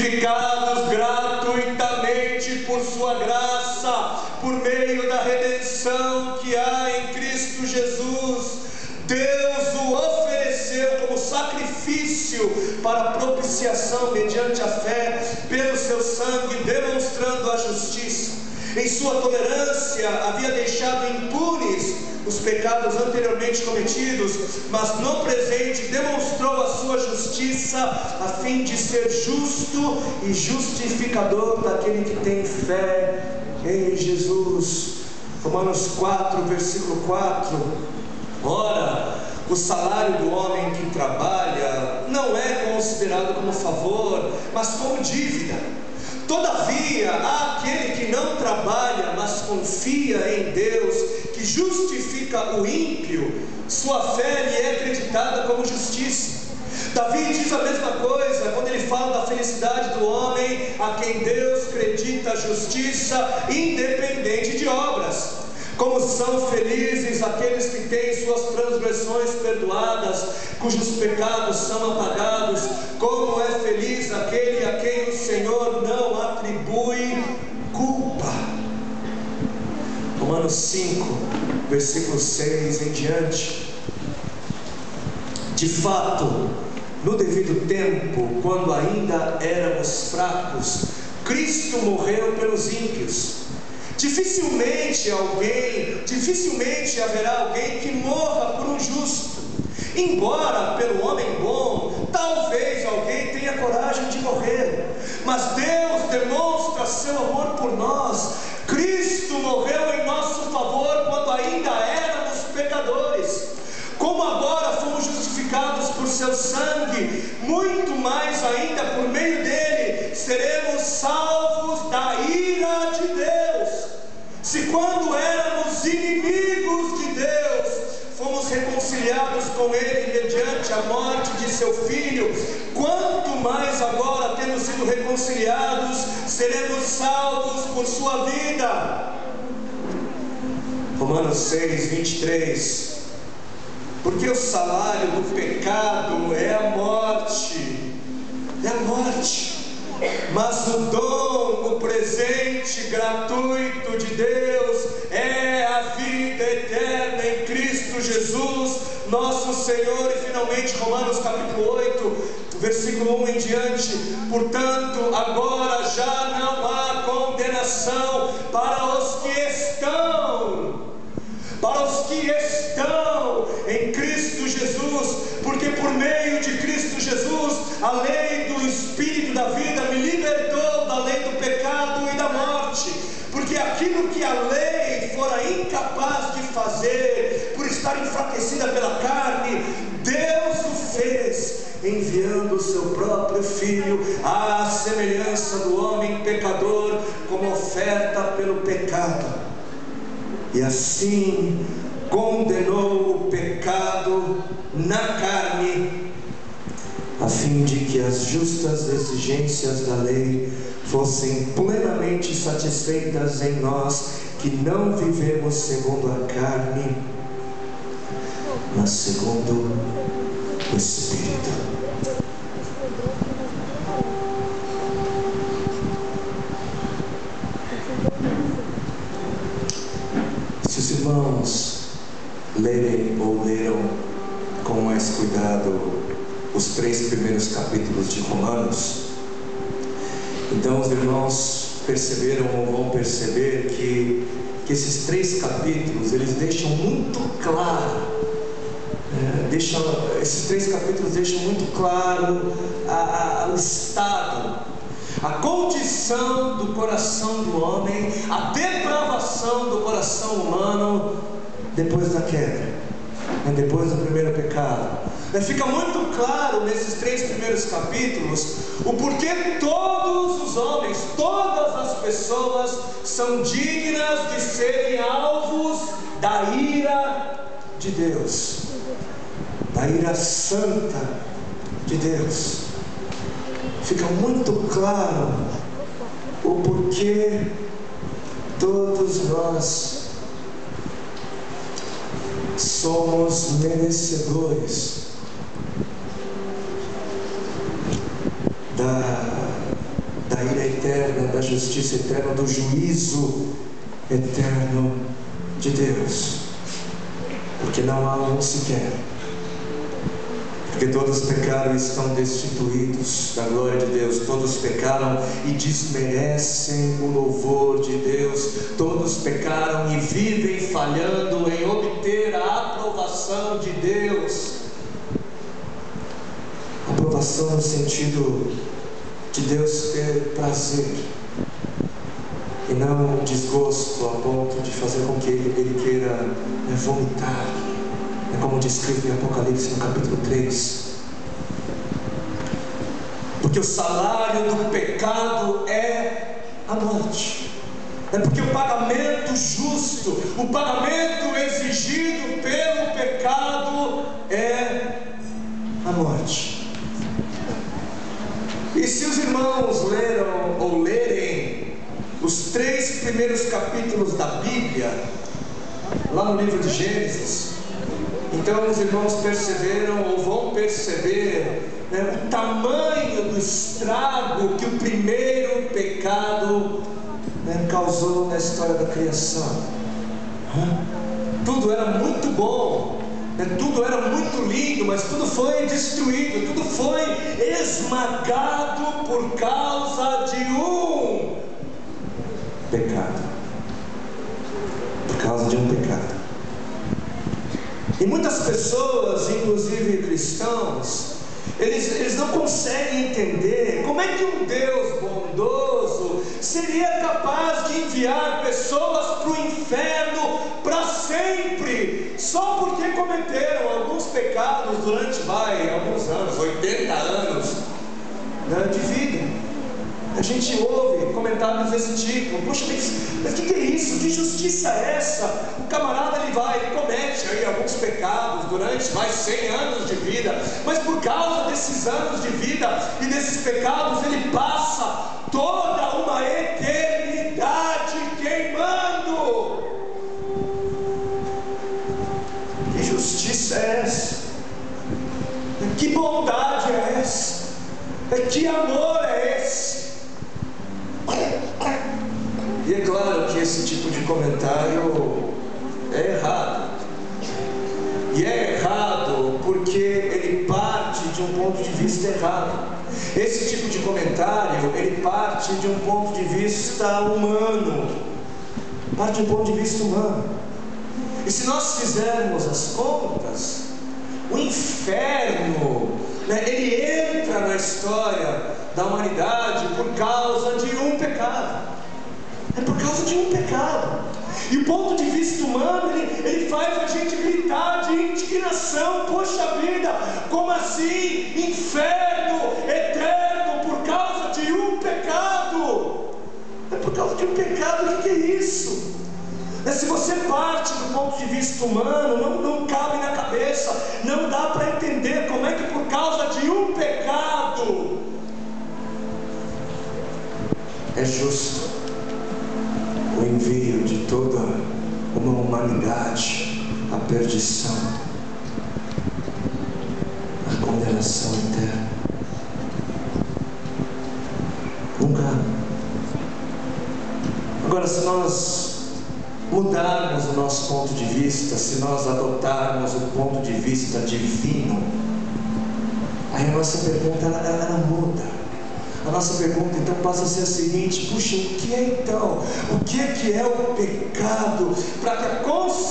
justificados gratuitamente por sua graça, por meio da redenção que há em Cristo Jesus. Deus o ofereceu como sacrifício para propiciação mediante a fé, pelo seu sangue, demonstrando a justiça. Em sua tolerância havia deixado impunes os pecados anteriormente cometidos, mas no presente demonstrou a sua justiça, a fim de ser justo e justificador daquele que tem fé em Jesus. Romanos 4, versículo 4. Ora, o salário do homem que trabalha não é considerado como favor, mas como dívida. Todavia, há aquele que não trabalha, mas confia em Deus, que justifica o ímpio, sua fé lhe é acreditada como justiça. Davi diz a mesma coisa quando ele fala da felicidade do homem a quem Deus acredita a justiça, independente de obras. Como são felizes aqueles que têm suas transgressões perdoadas, cujos pecados são apagados. Como é feliz aquele a quem o Senhor não atribui culpa. Romanos 5, versículo 6 em diante. De fato, no devido tempo, quando ainda éramos fracos, Cristo morreu pelos ímpios. Dificilmente haverá alguém que morra por um justo. Embora pelo homem bom, talvez alguém tenha coragem de morrer. Mas Deus demonstra seu amor por nós. Cristo morreu em nosso favor quando ainda éramos pecadores. Como agora fomos justificados por seu sangue, muito mais ainda por meio dele seremos salvos da ira de Deus. Se quando éramos inimigos de Deus, fomos reconciliados com ele mediante a morte de seu filho, quanto mais agora, tendo sido reconciliados, seremos salvos por sua vida. Romanos 6, 23. Porque o salário do pecado é a morte, mas o dom, o presente gratuito de Deus é a vida eterna em Cristo Jesus, nosso Senhor. E finalmente Romanos capítulo 8, versículo 1 em diante. Portanto, agora já não há condenação para os que estão em Cristo Jesus, porque por meio de Cristo Jesus, a lei do Espírito da vida me libertou da lei do pecado e da morte. Porque aquilo que a lei fora incapaz de fazer, por estar enfraquecida pela carne, Deus o fez, enviando o seu próprio Filho à semelhança do homem pecador, como oferta pelo pecado. E assim condenou o pecado na carne, a fim de que as justas exigências da lei fossem plenamente satisfeitas em nós, que não vivemos segundo a carne, mas segundo o Espírito. Se os irmãos lerem ou leram com mais cuidado os 3 primeiros capítulos de Romanos, então os irmãos perceberam ou vão perceber que esses 3 capítulos, eles deixam muito claro, esses 3 capítulos deixam muito claro o estado, a condição do coração do homem, a depravação do coração humano depois da queda, depois do primeiro pecado. Fica muito claro nesses 3 primeiros capítulos o porquê todos os homens, todas as pessoas são dignas de serem alvos da ira de Deus, da ira santa de Deus. Fica muito claro o porquê todos nós somos merecedores da ira eterna, da justiça eterna, do juízo eterno de Deus. Porque não há um sequer. Porque todos pecaram e estão destituídos da glória de Deus. Todos pecaram e desmerecem o louvor de Deus. Todos pecaram e vivem falhando em obter a aprovação de Deus. Aprovação no sentido de Deus ter prazer e não desgosto a ponto de fazer com que ele queira vomitar. É como descrito em Apocalipse no capítulo 3. Porque o salário do pecado é a morte. É porque o pagamento justo, o pagamento exigido pelo pecado é a morte. E se os irmãos leram ou lerem os 3 primeiros capítulos da Bíblia, lá no livro de Gênesis, então os irmãos perceberam ou vão perceber, né, o tamanho do estrago que o primeiro pecado, né, causou na história da criação. Tudo era muito bom, né, tudo era muito lindo, mas tudo foi destruído, tudo foi esmagado por causa de um pecado. Por causa de um pecado. E muitas pessoas, inclusive cristãos, eles não conseguem entender como é que um Deus bondoso seria capaz de enviar pessoas para o inferno para sempre, só porque cometeram alguns pecados durante alguns anos, 80 anos, né, de vida. A gente ouve comentários desse tipo: poxa, mas o que é isso? Que justiça é essa? O camarada ele comete aí alguns pecados durante mais 100 anos de vida, mas por causa desses anos de vida e desses pecados ele passa toda uma eternidade queimando. Que justiça é essa? Que bondade é essa? Que amor é esse? E é claro que esse tipo de comentário é errado. E é errado porque ele parte de um ponto de vista errado. Esse tipo de comentário, ele parte de um ponto de vista humano. Parte de um ponto de vista humano. E se nós fizermos as contas, o inferno, né, ele entra na história da humanidade por causa de um pecado. É por causa de um pecado. E o ponto de vista humano, ele faz a gente gritar de indignação. Poxa vida, como assim? Inferno eterno por causa de um pecado. É por causa de um pecado. O que é isso? Se você parte do ponto de vista humano, não cabe na cabeça. Não dá para entender como é que por causa de um pecado é justo o envio de toda uma humanidade à perdição, à condenação eterna. Nunca. Agora, se nós mudarmos o nosso ponto de vista, se nós adotarmos o ponto de vista divino, aí a nossa pergunta ela muda. A nossa pergunta então passa a ser a seguinte: puxa, o que é então? O que é o pecado? Para que a consciência